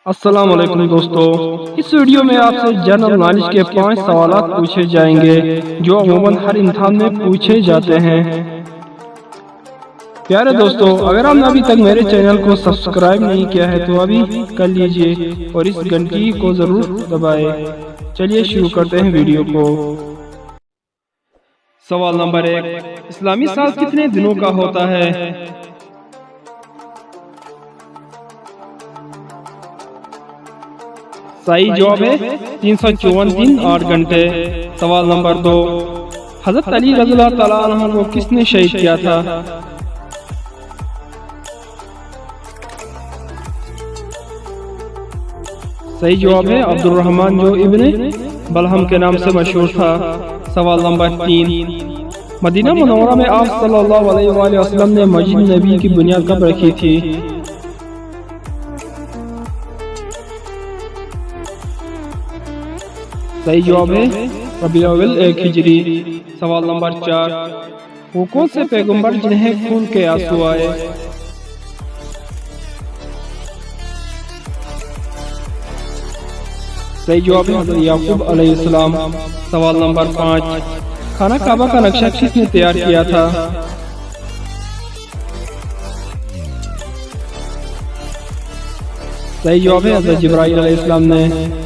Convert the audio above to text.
अस्सलाम वालेकुम दोस्तों, इस वीडियो में आपसे जनरल नॉलेज के 5 सवालात पूछे जाएंगे जो अमूमन हर इम्तिहान में पूछे जाते हैं। प्यारे दोस्तों, अगर आपने अभी तक मेरे चैनल को सब्सक्राइब नहीं किया है तो अभी कर लीजिए और इस घंटी को जरूर दबाएं। चलिए शुरू करते हैं वीडियो को। सवाल नंबर 1, इस्लामी साल कितने दिनों का होता है? सही जवाब है 354 दिन 8 घंटे। सवाल नंबर 2, हजरत अली रज़ियल्लाहु तआला अन्हु को किसने शहीद किया था? सही जवाब है अब्दुल रहमान जो इब्ने बलहम के नाम से मशहूर था। सवाल नंबर 3, मदीना मुनव्वरा में आप सल्लल्लाहु अलैहि वसल्लम ने मस्जिद नबी की बुनियाद कब रखी थी? सही जवाब है रबीउल अव्वल 1 हिजरी। सवाल नंबर 4, वो कौन से पैगंबर जिन्हें खून के आंसू आए? सही जवाब है हज़रत याकूब अलैहिस्सलाम। सवाल नंबर 5, खाना काबा का नक्शा किसने तैयार किया था? सही जवाब है हज़रत जिब्राइल अलैहिस्सलाम ने।